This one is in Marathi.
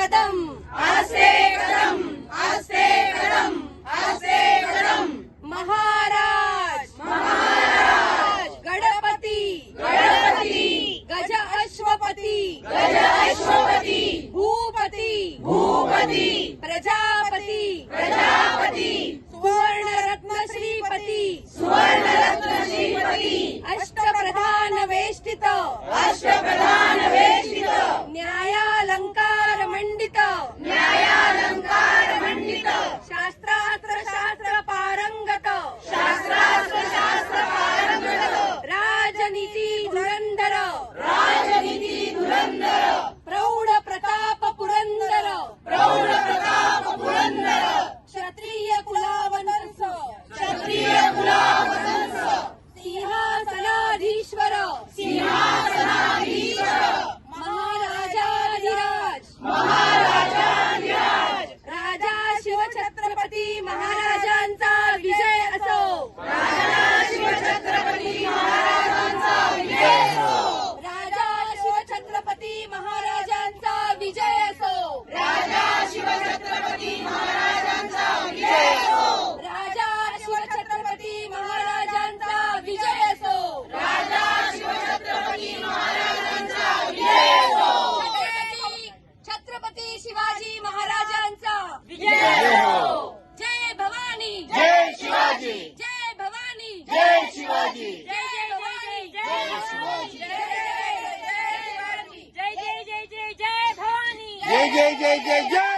कदम आस्ते कदम आस्ते कदम आस्ते कदम महाराज महाराज गणपती गणपती गज अश्वपती गज अश्वपती भूपती भूपती प्रजापती प्रजापती सुवर्णरत्न श्रीपती सुवर्णरत्न श्रीपती अष्टप्रधान वेष्टित अष्टप्रधान वेष्टित न्यायालंकार मंडित न्यायालंकार मंडित शास्त्रास्त्र शास्त्र पारंगत शास्त्रास्त्र शास्त्र पारंगत राजनीती धुरंधर राजनीती धुरंधर प्रौढ प्रताप पुरंदर प्रौढ प्रताप पुरंदर क्षत्रिय कुलावंश क्षत्रिय कुलावंश सिंहासनाधीश्वर सिंहासनाधीश्वर महाराजाधिराज महाराजाधिराज राजा शिवछत्रपती महाराजांचा विजय असो राजा शिवछत्रपती महाराजांचा विजय असो राजा शिवछत्रपती महाराजांचा विजय असो राजा शिवछत्रपती महाराजांचा विजय असो राजा शिवछत्रपती महाराजांचा विजय असो राजा शिवछत्रपती महाराजांचा विजय असो छत्रपती शिवाजी महाराजांचा विजय असो जय भवानी जय शिवाजी जय भवानी जय शिवाजी जय भवानी जय शिवाजी जय भवानी जय जय जय जय